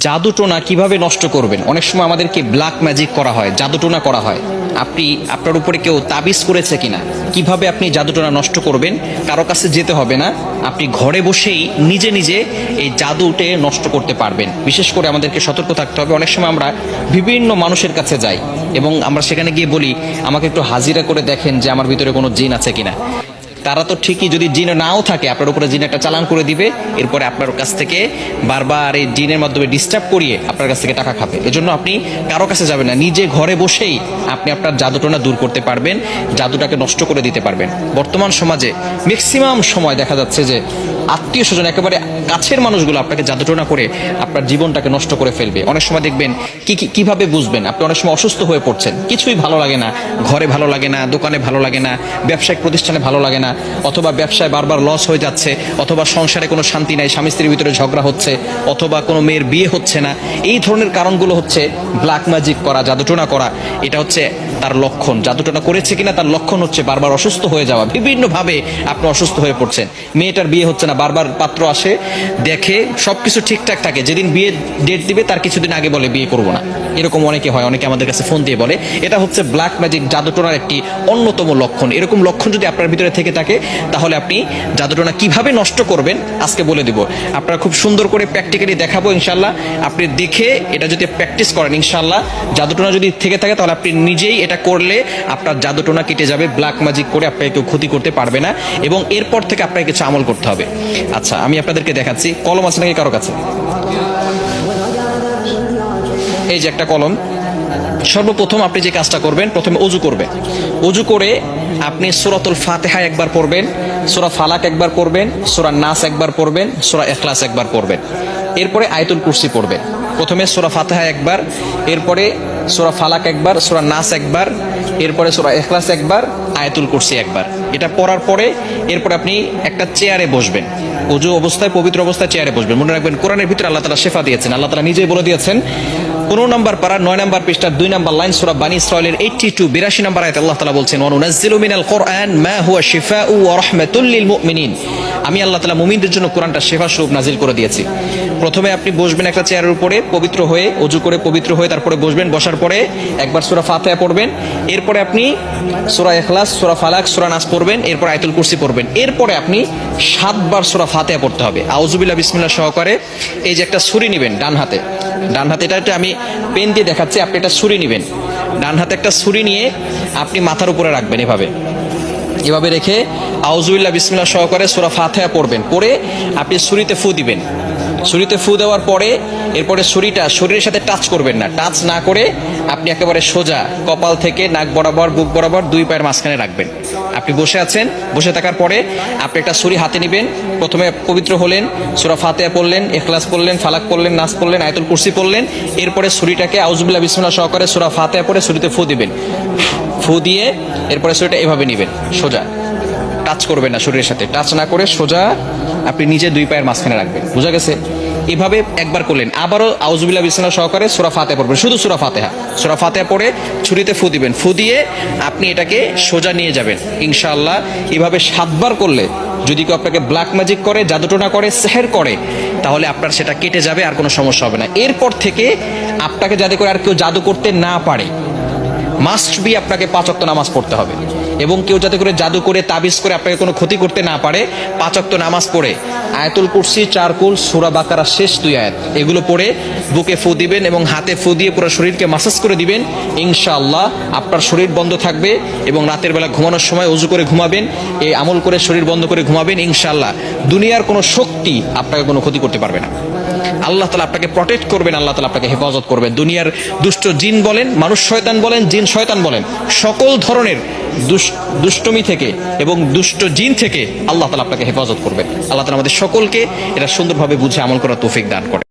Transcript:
জাদুটোনা কিভাবে নষ্ট করবেন? অনেক সময় আমাদেরকে ব্ল্যাক ম্যাজিক করা হয়, জাদুটোনা করা হয়। আপনি আপনার উপরে কেউ তাবিজ করেছে কিনা, কিভাবে আপনি জাদুটোনা নষ্ট করবেন? কারো কাছে যেতে হবে না, আপনি ঘরে বসেই নিজে নিজে এই জাদুটে নষ্ট করতে পারবেন। বিশেষ করে আমাদেরকে সতর্ক থাকতে হবে। অনেক সময় আমরা বিভিন্ন মানুষের কাছে যাই এবং আমরা সেখানে গিয়ে বলি, আমাকে একটু হাজিরা করে দেখেন যে আমার ভিতরে কোনো জিন আছে কিনা। তারা তো ঠিকই, যদি জিন নাও থাকে আপনার উপরে জিন একটা চালান করে দিবে, এরপরে আপনার কাছ থেকে বারবার এই জিনের মাধ্যমে ডিস্টার্ব করিয়ে আপনার কাছ থেকে টাকা খাবে। এজন্য আপনি কারো কাছে যাবেন না, নিজে ঘরে বসেই আপনি আপনার জাদুটোনা দূর করতে পারবেন, জাদুটাকে নষ্ট করে দিতে পারবেন। বর্তমান সমাজে ম্যাক্সিমাম সময় দেখা যাচ্ছে যে আত্মীয় স্বজন, একেবারে কাছের মানুষগুলো আপনাকে জাদুটোনা করে আপনার জীবনটাকে নষ্ট করে ফেলবে। অনেক সময় দেখবেন কিভাবে বুঝবেন? আপনি অনেক সময় অসুস্থ হয়ে পড়ছেন, কিছুই ভালো লাগে না, ঘরে ভালো লাগে না, দোকানে ভালো লাগে না, ব্যবসায়িক প্রতিষ্ঠানে ভালো লাগে না, অথবা ব্যবসায় বারবার লস হয়ে যাচ্ছে, অথবা সংসারে কোনো শান্তি নাই, স্বামী স্ত্রীর ভিতরে ঝগড়া হচ্ছে, অথবা কোনো মেয়ের বিয়ে হচ্ছে না। এই ধরনের কারণগুলো হচ্ছে ব্ল্যাক ম্যাজিক করা, জাদুটোনা করা। এটা হচ্ছে তার লক্ষণ। জাদুটোনা করেছে কিনা তার লক্ষণ হচ্ছে বারবার অসুস্থ হয়ে যাওয়া, বিভিন্নভাবে আপনি অসুস্থ হয়ে পড়ছেন। মেয়েটার বিয়ে হচ্ছে না, বারবার পাত্র আসে, দেখে সবকিছু ঠিকঠাক থাকে, যেদিন বিয়ে ডেট দিবে তার কিছুদিন আগে বলে বিয়ে করবো না। এরকম অনেকে হয়, অনেকে আমাদের কাছে ফোন দিয়ে বলে। এটা হচ্ছে ব্ল্যাক ম্যাজিক, জাদুটোনার একটি অন্যতম লক্ষণ। এরকম লক্ষণ যদি আপনার ভিতরে থেকে থাকে, তাহলে আপনি জাদুটোনা কিভাবে নষ্ট করবেন আজকে বলে দিব। আপনারা খুব সুন্দর করে প্র্যাকটিক্যালি দেখাবো ইনশাল্লাহ। আপনি দেখে এটা যদি প্র্যাকটিস করেন, ইনশাল্লাহ জাদুটোনা যদি থেকে থাকে তাহলে আপনি নিজেই এটা করলে আপনার জাদুটোনা কেটে যাবে। ব্ল্যাক ম্যাজিক করে আপনাকে কেউ ক্ষতি করতে পারবে না, এবং এরপর থেকে আপনাকে কিছু আমল করতে হবে। আচ্ছা, আমি আপনাদেরকে দেখাচ্ছি। কলম আছে নাকি কারো কাছে? এই যে একটা কলম। সর্বপ্রথম আপনি যে কাজটা করবেন, প্রথমে অজু করবেন। অজু করে আপনি সূরাতুল ফাতিহা একবার পড়বেন, সূরা ফালাক একবার পড়বেন, সূরা নাস একবার পড়বেন, সূরা ইখলাস একবার পড়বেন। এরপরে আয়াতুল কুরসি পড়বেন। প্রথমে সূরা ফাতিহা একবার, এরপরে সূরা ফালাক একবার, সূরা নাস একবার, এরপরে সূরা ইখলাস একবার, আয়াতুল কুরসি একবার। এটা পড়ার পরে এরপরে আপনি একটা চেয়ারে বসবেন। অজু অবস্থায়, পবিত্র অবস্থায় চেয়ারে বসবেন। মনে রাখবেন, কোরআনের ভিতরে আল্লাহ তাআলা শিফা দিয়েছেন। আল্লাহ তাআলা নিজেই বলে দিয়েছেন, 15 নম্বর পারা 9 নম্বর পৃষ্ঠা 2 নম্বর লাইন, সূরা বানী ইসরাঈলের 82 নম্বর আয়াতে আল্লাহ তাআলা বলছেন, ওয়া নুনাজ্জিলু মিনাল কুরআন মা হুয়া শিফাউ ওয়া রাহমাতুল লিল মুমিনিন। আমি আল্লাহ তাআলা মুমিনদের জন্য কোরআনটা শিফা স্বরূপ নাজিল করে দিয়েছি। প্রথমে আপনি বসবেন একটা চেয়ারের উপরে, পবিত্র হয়ে, অজু করে পবিত্র হয়ে তারপরে বসবেন। বসার পরে একবার সূরা ফাতিহা পড়বেন, এরপরে আপনি সূরা ইখলাস, সূরা ফালাক, সূরা নাস পড়বেন, এরপর আয়াতুল কুরসি পড়বেন। এরপরে আপনি 7 বার সূরা ফাতিহা পড়তে হবে। আউযুবিল্লাহ বিসমিল্লাহ সহকারে। এই যে একটা ছুরি নেবেন ডান হাতে, এটা আমি পেন দিয়ে দেখাচ্ছি, আপনি একটা ছুরি নেবেন। ডান হাতে একটা ছুরি নিয়ে আপনি মাথার উপরে রাখবেন, এভাবে রেখে আউযুবিল্লাহ বিসমিল্লাহ সহকারে সূরা ফাতিহা পড়বেন। পড়ে আপনি ছুরিতে ফু দিবেন। ছুরিতে ফু দেওয়ার পরে এরপরে ছুরিটা শরীরের সাথে টাচ করবেন না। টাচ না করে আপনি একেবারে সোজা কপাল থেকে নাক বরাবর, বুক বরাবর 2 পায়ের মাঝখানে রাখবেন। আপনি বসে আছেন, বসে থাকার পরে আপনি একটা ছুরি হাতে নেবেন। প্রথমে পবিত্র হলেন, সূরা ফাতিহা পড়লেন, ইখলাস পড়লেন, ফালাক পড়লেন, নাস পড়লেন, আয়াতুল কুরসি পড়লেন। এরপরে ছুরিটাকে আউযুবিল্লাহ বিসমিল্লাহ সহকারে সূরা ফাতিহা পড়ে ছুরিতে ফু দিবেন। ফু দিয়ে এরপরে ছুরিটা এভাবে নেবেন, সোজা, টাচ করবেন না, শরীরের সাথে টাচ না করে সোজা আপনি নিজে 2 পায়ের মাঝখানে রাখবেন। বুঝা গেছে? এভাবে একবার করলেন। আবারও আউযুবিল্লাহ বিসমিল্লাহ সহকারে সূরা ফাতিহা পড়বেন, শুধু সূরা ফাতিহা পড়ে ছুরিতে ফু দিবেন। ফু দিয়ে আপনি এটাকে সোজা নিয়ে যাবেন ইনশাআল্লাহ। এভাবে 7 বার করলে যদি কেউ আপনাকে ব্ল্যাক ম্যাজিক করে, জাদুটোনা করে, সেহের করে, তাহলে আপনার সেটা কেটে যাবে, আর কোনো সমস্যা হবে না। এরপর থেকে আপনাকে যাতে করে আর কেউ জাদু করতে না পারে, মাস্ট বি আপনাকে 5 ওয়াক্ত নামাজ পড়তে হবে। এবং কেউ যাতে করে জাদু করে, তাবিজ করে আপনাকে কোনো ক্ষতি করতে না পারে, 5 ওয়াক্ত নামাজ পড়ে আয়াতুল কুরসি, 4 কুল, সূরা বাকারা শেষ 2 আয়াত, এগুলো পড়ে বুকে ফু দিবেন এবং হাতে ফু দিয়ে পুরো শরীরকে মাসাজ করে দিবেন। ইনশাআল্লাহ আপনার শরীর বন্ধ থাকবে, এবং রাতের বেলা ঘুমানোর সময় ওযু করে ঘুমাবেন, এই আমল করে শরীর বন্ধ করে ঘুমাবেন। ইনশাআল্লাহ দুনিয়ার কোনো শক্তি আপনাকে কোনো ক্ষতি করতে পারবে না। আল্লাহ তাআলা আপনাকে প্রটেক্ট করবেন, আল্লাহ তাআলা আপনাকে হেফাজত করবেন। দুনিয়ার দুষ্ট জিন বলেন, মানুষ শয়তান বলেন, জিন শয়তান বলেন, সকল ধরনের দুষ্টমি থেকে এবং দুষ্ট জিন থেকে আল্লাহ তাআলা আপনাকে হেফাজত করবেন। আল্লাহ তাআলা আমাদের সকলকে এটা সুন্দরভাবে বুঝে আমল করার তৌফিক দান করেন।